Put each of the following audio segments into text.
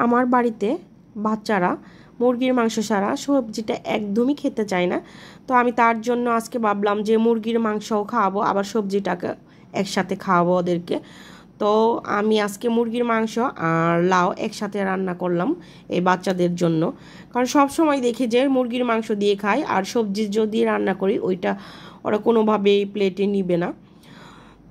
আমার বাড়িতে বাচ্চারা মুরগির মাংস ছাড়া সবজিটা একদমই খেতে চায় না। তো আমি তার জন্য আজকে ভাবলাম যে মুরগির মাংসও খাওয়াবো, আবার সবজিটাকে একসাথে খাওয়াবো ওদেরকে। তো আমি আজকে মুরগির মাংস আর লাউ একসাথে রান্না করলাম এই বাচ্চাদের জন্য। কারণ সব সময় দেখি যে মুরগির মাংস দিয়ে খায়, আর সবজি যদি রান্না করি ওইটা ওরা কোনোভাবেই প্লেটে নিবে না।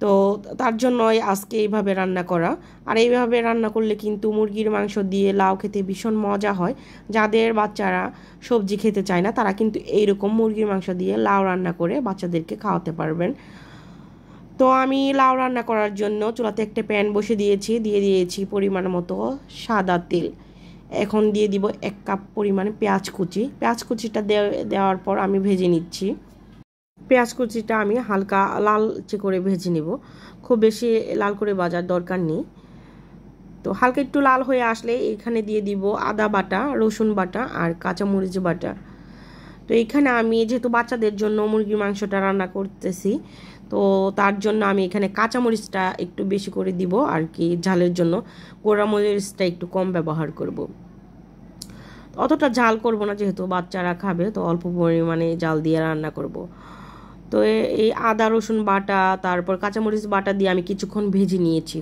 তো তার জন্যই আজকে এইভাবে রান্না করা। আর এইভাবে রান্না করলে কিন্তু মুরগির মাংস দিয়ে লাউ খেতে ভীষণ মজা হয়। যাদের বাচ্চারা সবজি খেতে চায় না তারা কিন্তু এইরকম মুরগির মাংস দিয়ে লাউ রান্না করে বাচ্চাদেরকে খাওয়াতে পারবেন। তো আমি লাউ রান্না করার জন্য চুলাতে একটা প্যান বসে দিয়েছি, দিয়ে দিয়েছি পরিমাণ মতো সাদা তেল। এখন দিয়ে দিব 1 কাপ পরিমাণে পেঁয়াজ কুচি। পেঁয়াজ কুচিটা দেওয়ার পর আমি ভেজে নিচ্ছি। পেঁয়াজ কুচিটা আমি হালকা লালচে করে ভেজে নেব, খুব বেশি লাল করে ভাজার দরকার নেই। তো হালকা একটু লাল হয়ে আসলে এখানে দিয়ে দিব আদা বাটা, রসুন বাটা আর কাঁচামরিচ বাটা। তো এখানে আমি যেহেতু বাচ্চাদের জন্য মুরগির মাংসটা রান্না করতেছি, তো তার জন্য আমি এখানে কাঁচামরিচটা একটু বেশি করে দিব আর কি, ঝালের জন্য গোড়ামরিচটা একটু কম ব্যবহার করব। অতটা ঝাল করব না, যেহেতু বাচ্চারা খাবে, তো অল্প পরিমাণে ঝাল দিয়ে রান্না করব। তো এই আদা রসুন বাটা তারপর কাঁচামরিচ বাটা দিয়ে আমি কিছুক্ষণ ভেজে নিয়েছি।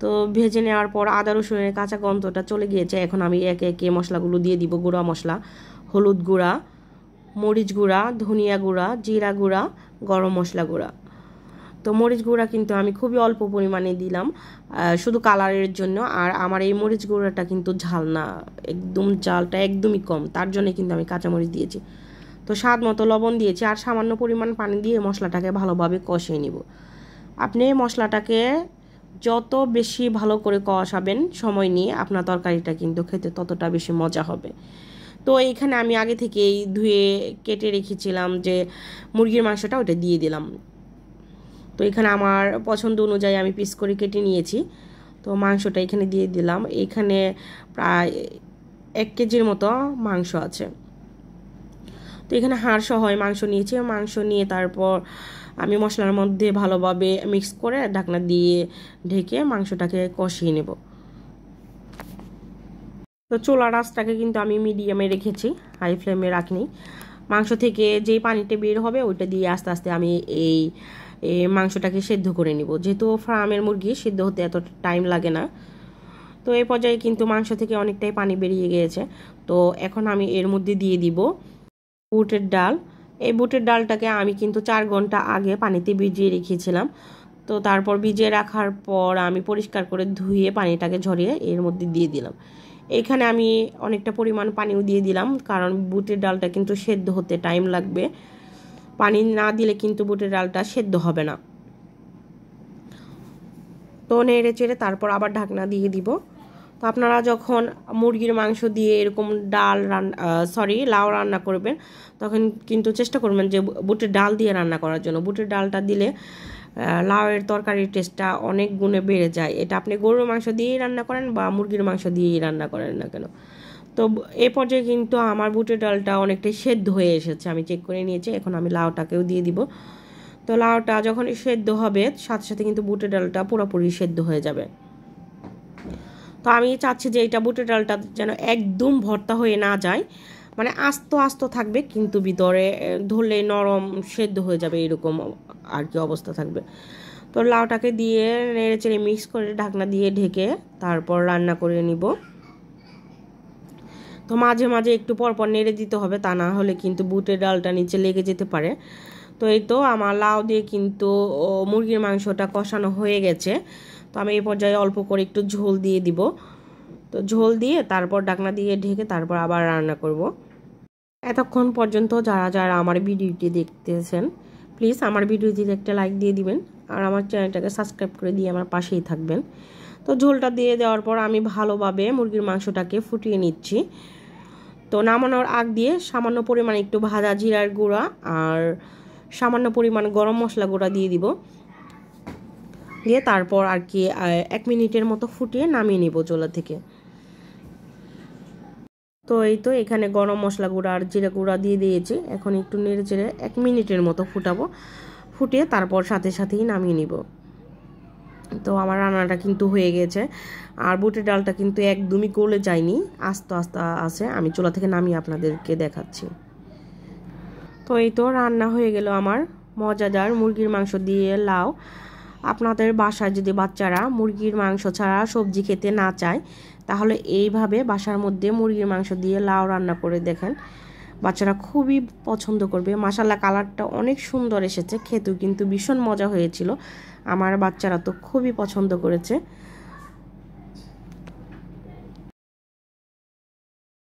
তো ভেজে নেওয়ার পর আদা রসুনের কাঁচা গন্ধটা চলে গিয়েছে। এখন আমি একে একে মশলাগুলো দিয়ে দিব। গুঁড়া মশলা, হলুদ গুঁড়া, মরিচ গুঁড়া, ধনিয়া গুঁড়া, জিরা গুঁড়া, গরম মশলা গুঁড়া। তো মরিচ গুঁড়া কিন্তু আমি খুবই অল্প পরিমাণে দিলাম, শুধু কালারের জন্য। আর আমার এই মরিচ গুঁড়াটা কিন্তু ঝাল না, একদম ঝালটা একদমই কম, তার জন্য কিন্তু আমি কাঁচামরিচ দিয়েছি। তো স্বাদ মতো লবণ দিয়েছি আর সামান্য পরিমাণ পানি দিয়ে মশলাটাকে ভালোভাবে কষিয়ে নিব। আপনি মশলাটাকে যত বেশি ভালো করে কষাবেন সময় নিয়ে, আপনার তরকারিটা কিন্তু খেতে ততটা বেশি মজা হবে। তো এইখানে আমি আগে থেকেই ধুয়ে কেটে রেখেছিলাম যে মুরগির মাংসটা, ওটা দিয়ে দিলাম। তো এখানে আমার পছন্দ অনুযায়ী আমি পিস করে কেটে নিয়েছি। তো মাংসটা এখানে দিয়ে দিলাম। এখানে প্রায় 1 কেজির মতো মাংস আছে। তো এখানে হাড় সহ মাংস নিয়েছি। মাংস নিয়ে তারপর আমি মশলার মধ্যে ভালোভাবে মিক্স করে ঢাকনা দিয়ে ঢেকে মাংসটাকে কষিয়ে নেব। তো চুলার আঁচটাকে কিন্তু আমি মিডিয়ামে রেখেছি, হাই ফ্লেমে রাখিনি। মাংস থেকে যেই পানিটা বের হবে ওইটা দিয়ে আস্তে আস্তে আমি এই মাংসটাকে সেদ্ধ করে নিব। যেহেতু ফার্মের মুরগি, সেদ্ধ হতে এত টাইম লাগে না। তো এই পর্যায়ে কিন্তু মাংস থেকে অনেকটাই পানি বেরিয়ে গিয়েছে। তো এখন আমি এর মধ্যে দিয়ে দিব বুটের ডাল। এই বুটের ডালটাকে আমি কিন্তু 4 ঘন্টা আগে পানিতে ভিজিয়ে রেখেছিলাম। তো তারপর ভিজিয়ে রাখার পর আমি পরিষ্কার করে ধুয়ে পানিটাকে ঝরিয়ে এর মধ্যে দিয়ে দিলাম। এখানে আমি অনেকটা পরিমাণ পানিও দিয়ে দিলাম, কারণ বুটের ডালটা কিন্তু সেদ্ধ হতে টাইম লাগবে। পানি না দিলে কিন্তু বুটের ডালটা সেদ্ধ হবে না। তো নেড়ে চেড়ে তারপর আবার ঢাকনা দিয়ে দিব। তো আপনারা যখন মুরগির মাংস দিয়ে এরকম লাউ রান্না করবেন, তখন কিন্তু চেষ্টা করবেন যে বুটের ডাল দিয়ে রান্না করার জন্য। বুটের ডালটা দিলে লাউয়ের তরকারির টেস্টটা অনেক গুণে বেড়ে যায়। এটা আপনি গরুর মাংস দিয়েই রান্না করেন বা মুরগির মাংস দিয়েই রান্না করেন না কেন। তো এই পর্যায়ে কিন্তু আমার বুটের ডালটা অনেকটাই সেদ্ধ হয়ে এসেছে, আমি চেক করে নিয়েছি। এখন আমি লাউটাকেও দিয়ে দিব। তো লাউটা যখন সেদ্ধ হবে সাথে সাথে কিন্তু বুটের ডালটা পুরোপুরি সেদ্ধ হয়ে যাবে। তো আমি চাচ্ছি যে এটা বুটের ডালটা যেন একদম ভর্তা হয়ে না যায়, মানে আস্ত আস্ত থাকবে, কিন্তু ভিতরে ধরলে নরম সেদ্ধ হয়ে যাবে, এরকম আর কি অবস্থা থাকবে। তো লাউটাকে দিয়ে নেড়ে চেড়ে মিক্স করে ঢাকনা দিয়ে ঢেকে তারপর রান্না করে নিব। তো মাঝে মাঝে একটু পরপর নেড়ে দিতে হবে, তা না হলে কিন্তু বুটের ডালটা নিচে লেগে যেতে পারে। তো এই তো আমার লাউ দিয়ে কিন্তু মুরগির মাংসটা কষানো হয়ে গেছে। তো আমি এই পর্যায়ে অল্প করে একটু ঝোল দিয়ে দিব। তো ঝোল দিয়ে তারপর ঢাকনা দিয়ে ঢেকে তারপর আবার রান্না করব। এতক্ষণ পর্যন্ত যারা যারা আমার ভিডিওটি দেখতেছেন, প্লিজ আমার ভিডিওটিতে একটা লাইক দিয়ে দিবেন আর আমার চ্যানেলটাকে সাবস্ক্রাইব করে দিয়ে আমার পাশেই থাকবেন। তো ঝোলটা দিয়ে দেওয়ার পর আমি ভালোভাবে মুরগির মাংসটাকে ফুটিয়ে নিচ্ছি। তো নামানোর আগ দিয়ে সামান্য পরিমাণে একটু ভাজা জিরার গুঁড়া আর সামান্য পরিমাণ গরম মশলা গুঁড়া দিয়ে দিব। দিয়ে তারপর আর কি 1 মিনিটের মতো ফুটিয়ে নামিয়ে নিব চুলা থেকে। তো এই তো এখানে গরম মশলা গুঁড়া আর জিরা গুঁড়া দিয়ে দিয়েছি। এখন একটু নেড়ে চেড়ে 1 মিনিটের মতো ফুটাবো, ফুটিয়ে তারপর সাথে সাথেই নামিয়ে নিব। তো আমার রান্নাটা কিন্তু হয়ে গেছে। আর বুটের ডালটা কিন্তু একদমই গলে যায়নি, আস্তে আস্তে আছে। আমি চুলা থেকে নামিয়ে আপনাদেরকে দেখাচ্ছি। তো এই তো রান্না হয়ে গেল আমার মজাদার মুরগির মাংস দিয়ে লাউ। আপনাদের বাসায় যদি বাচ্চারা মুরগির মাংস ছাড়া সবজি খেতে না চায়, তাহলে এইভাবে বাসার মধ্যে মুরগির মাংস দিয়ে লাউ রান্না করে দেখেন, বাচ্চারা খুবই পছন্দ করবে। মাশাআল্লাহ, কালারটা অনেক সুন্দর এসেছে, খেতেও কিন্তু ভীষণ মজা হয়েছিল। আমার বাচ্চারা তো খুবই পছন্দ করেছে।